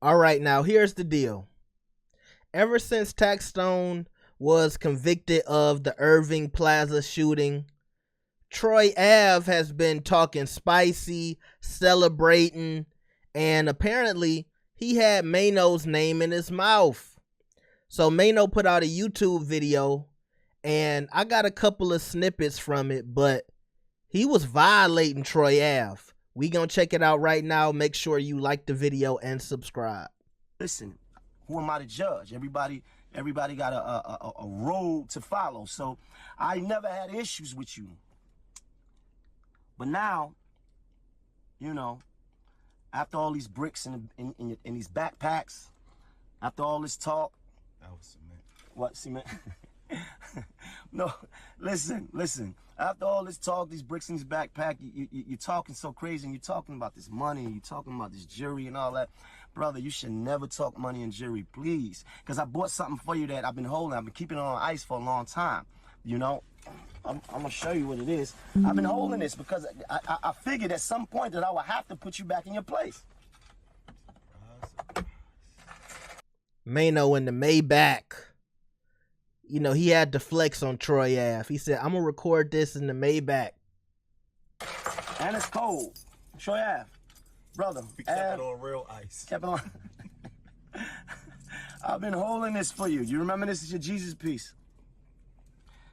All right, now here's the deal. Ever since Taxstone was convicted of the Irving Plaza shooting, Troy Ave has been talking spicy, celebrating, and apparently he had Maino's name in his mouth. So Maino put out a YouTube video, and I got a couple of snippets from it, but he was violating Troy Ave. We gonna check it out right now. Make sure you like the video and subscribe. Listen, who am I to judge? Everybody got a road to follow. So I never had issues with you. But now, you know, after all these bricks in these backpacks, after all this talk. That was cement. What, cement? No, listen. After all this talk, these bricks in this backpack, you're talking so crazy, and you're talking about this money, and you're talking about this jury and all that. Brother, you should never talk money and jury, please. Because I bought something for you that I've been holding. I've been keeping it on ice for a long time. You know, I'm going to show you what it is. I've been holding this because I figured at some point that I would have to put you back in your place. Maino in the Maybach. You know, he had to flex on Troy Ave. He said, I'm going to record this in the Maybach. And it's cold. Troy Ave. Brother. We kept it on real ice. Kept it on. I've been holding this for you. You remember this is your Jesus piece.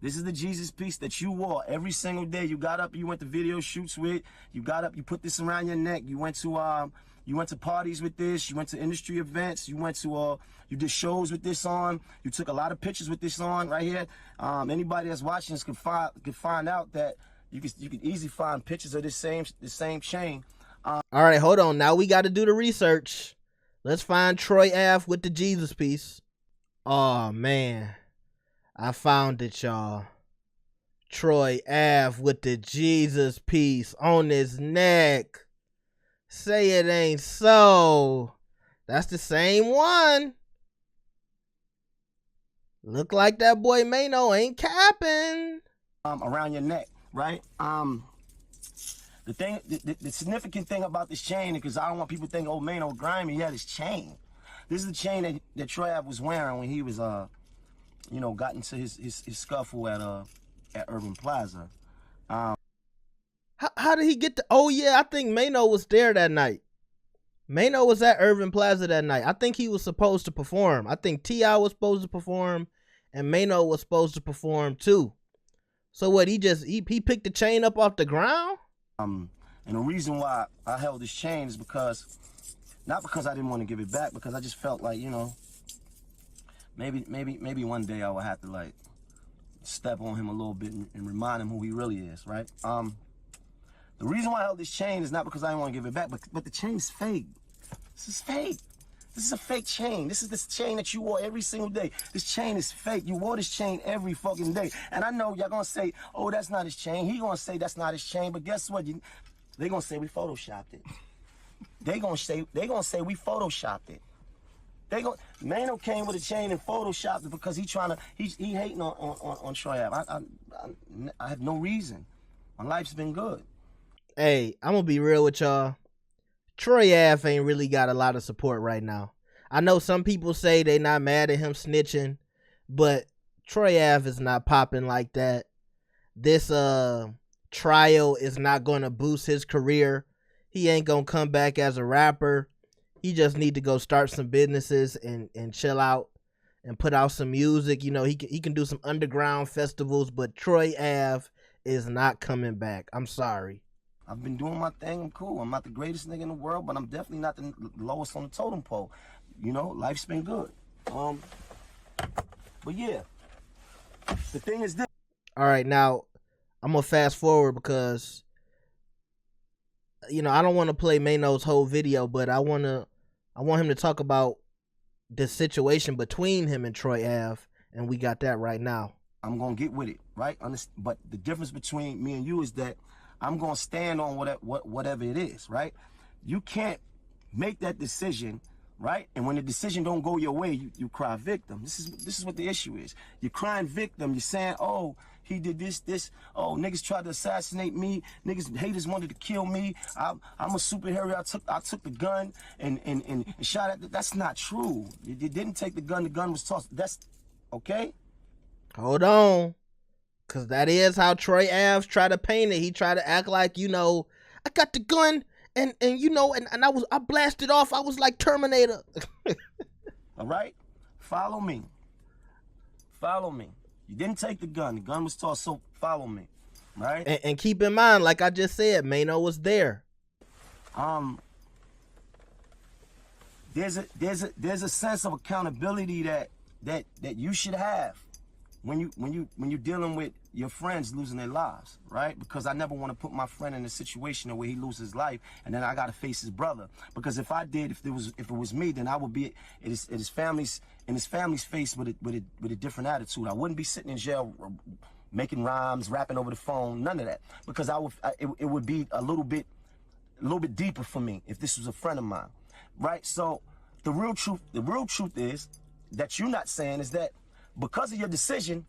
This is the Jesus piece that you wore every single day. You got up, you went to video shoots with. You got up, you put this around your neck. You went to parties with this. You went to industry events. You did shows with this on. You took a lot of pictures with this on right here. Anybody that's watching this could find out that you could easily find pictures of the same chain. All right, hold on. Now we got to do the research. Let's find Troy Ave with the Jesus piece. Oh man, I found it, y'all. Troy Ave with the Jesus piece on his neck. Say it ain't so. That's the same one. Look like that boy Maino ain't capping. Around your neck, right? The significant thing about this chain, because I don't want people to think, oh, Maino grimy, he had his chain. This is the chain that Troy Ave was wearing when he was, got into his scuffle at Irving Plaza. How did he get to? Oh yeah, I think Maino was there that night. Maino was at Irving Plaza that night. I think he was supposed to perform. I think T.I. was supposed to perform, and Maino was supposed to perform too. So what? He picked the chain up off the ground. And the reason why I held this chain is not because I didn't want to give it back, because I just felt like, maybe one day I would have to step on him a little bit and remind him who he really is, right? The reason why I held this chain is not because I didn't want to give it back, but the chain is fake. This is fake. This is a fake chain. This is this chain that you wore every single day. This chain is fake. You wore this chain every fucking day. And I know y'all gonna say, oh, that's not his chain. He gonna say that's not his chain. But guess what? They gonna say we photoshopped it. They gonna say we photoshopped it. Maino came with a chain and photoshopped it because he hating on Troy Ave. I have no reason. My life's been good. Hey, I'm gonna be real with y'all. Troy Ave ain't really got a lot of support right now. I know some people say they not mad at him snitching, but Troy Ave is not popping like that. This trial is not gonna boost his career. He ain't gonna come back as a rapper. He just need to go start some businesses and chill out and put out some music. You know, he can do some underground festivals, but Troy Ave is not coming back. I'm sorry. I've been doing my thing. I'm cool. I'm not the greatest nigga in the world, but I'm definitely not the lowest on the totem pole. Life's been good. But yeah, the thing is this. All right, now I'm gonna fast forward because I don't want to play Maino's whole video, but I want him to talk about the situation between him and Troy Ave, and we got that right now. I'm gonna get with it, right? But the difference between me and you is that I'm gonna stand on whatever it is, right? You can't make that decision, right? And when the decision don't go your way, you cry victim. This is what the issue is. You're crying victim. You're saying, oh, He did this. Oh, niggas tried to assassinate me. Haters wanted to kill me. I'm a superhero. I took the gun and shot at. That's not true. You didn't take the gun. The gun was tossed. That's okay. Hold on. Cause that is how Troy Ave tried to paint it. He tried to act like, you know, I got the gun and you know, and I blasted off. I was like Terminator. All right? Follow me. You didn't take the gun. The gun was tossed, so follow me. Right? And keep in mind, like I just said, Maino was there. There's a sense of accountability that you should have when you're dealing with your friends losing their lives, right? Because I never want to put my friend in a situation where he loses his life and then I gotta face his brother. Because if I did, if it was me, then I would be at his family's face with a different attitude. I wouldn't be sitting in jail making rhymes, rapping over the phone, none of that. Because it would be a little bit deeper for me if this was a friend of mine, right? So the real truth is that you're not saying is that because of your decision,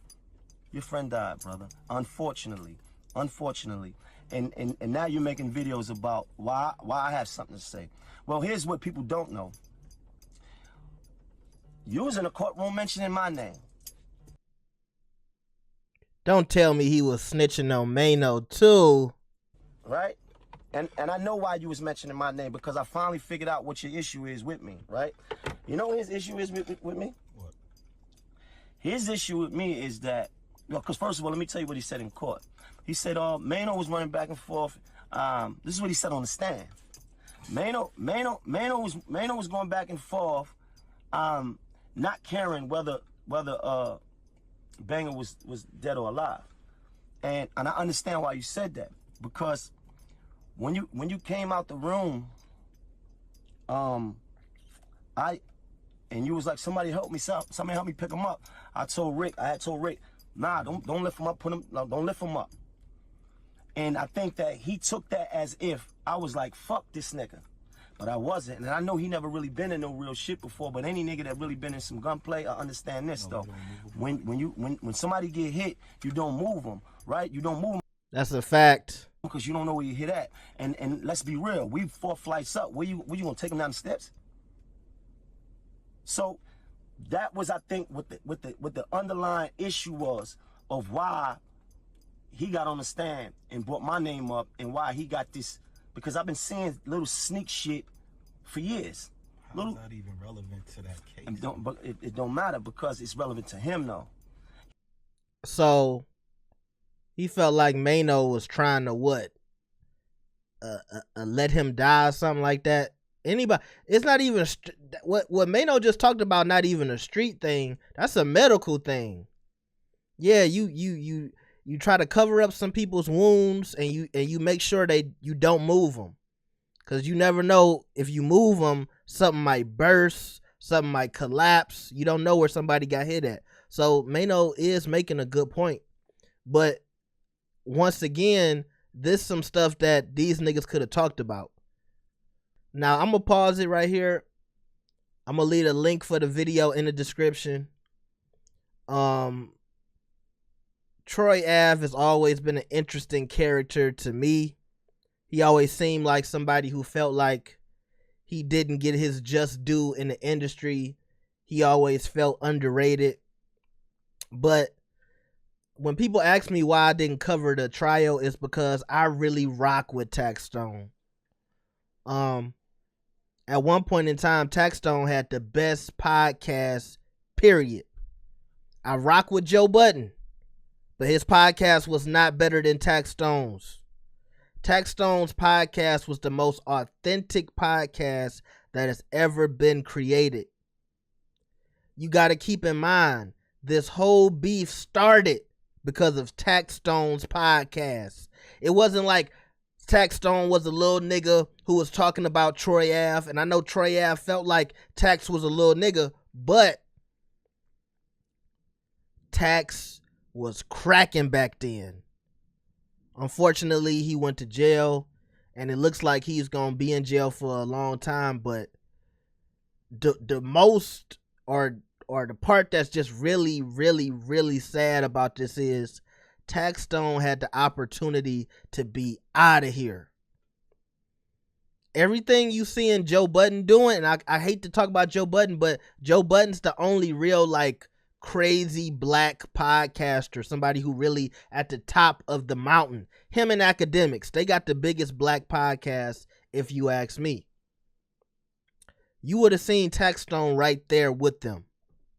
your friend died, brother. Unfortunately. And now you're making videos about why I have something to say. Well, here's what people don't know. You was in a courtroom mentioning my name. Don't tell me he was snitching on Maino too. Right? And I know why you was mentioning my name, because I finally figured out what your issue is with me, right? You know what his issue is with me? What? His issue with me is that, because first of all, let me tell you what he said in court. He said, Maino was running back and forth. This is what he said on the stand. Maino was going back and forth, not caring whether Banger was dead or alive. And I understand why you said that, because when you came out the room, and you was like, somebody help me pick him up. I had told Rick, nah, don't lift him up, don't lift him up. And I think that he took that as if I was like, fuck this nigga. But I wasn't. And I know he never really been in no real shit before, but any nigga that really been in some gunplay, I understand this though. When somebody get hit, you don't move them, right? You don't move them. That's a fact. Because you don't know where you hit at. And let's be real, we 4 flights up. Where you gonna take him down the steps? So that was, I think, what the underlying issue was of why he got on the stand and brought my name up, and why he got this, because I've been seeing little sneak shit for years. How's that even relevant to that case? But it don't matter, because it's relevant to him though. So he felt like Maino was trying to let him die or something like that. Anybody, it's not even what Maino just talked about. Not even a street thing. That's a medical thing. Yeah, you try to cover up some people's wounds, and you make sure you don't move them, because you never know, if you move them, something might burst, something might collapse. You don't know where somebody got hit at. So Maino is making a good point, but once again, this some stuff that these niggas could have talked about. Now, I'm going to pause it right here. I'm going to leave a link for the video in the description. Troy Ave has always been an interesting character to me. He always seemed like somebody who felt like he didn't get his just due in the industry. He always felt underrated. But when people ask me why I didn't cover the trial, it's because I really rock with Taxstone. At one point in time, Taxstone had the best podcast, period. I rock with Joe Budden, but his podcast was not better than Taxstone's. Taxstone's podcast was the most authentic podcast that has ever been created. You got to keep in mind, this whole beef started because of Taxstone's podcast. It wasn't like Taxstone was a little nigga who was talking about Troy Ave, and I know Troy Ave felt like Tax was a little nigga, but Tax was cracking back then. Unfortunately, he went to jail, and it looks like he's gonna be in jail for a long time. But the most, or the part that's just really, really, really sad about this is Taxstone had the opportunity to be out of here. Everything you see in Joe Budden doing, and I hate to talk about Joe Budden, but Joe Budden's the only real like crazy black podcaster, somebody who really at the top of the mountain. Him and Academics, they got the biggest black podcast, if you ask me. You would have seen Taxstone right there with them.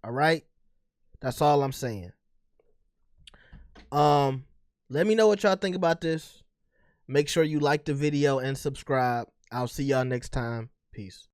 All right? That's all I'm saying. Let me know what y'all think about this. Make sure you like the video and subscribe. I'll see y'all next time. Peace.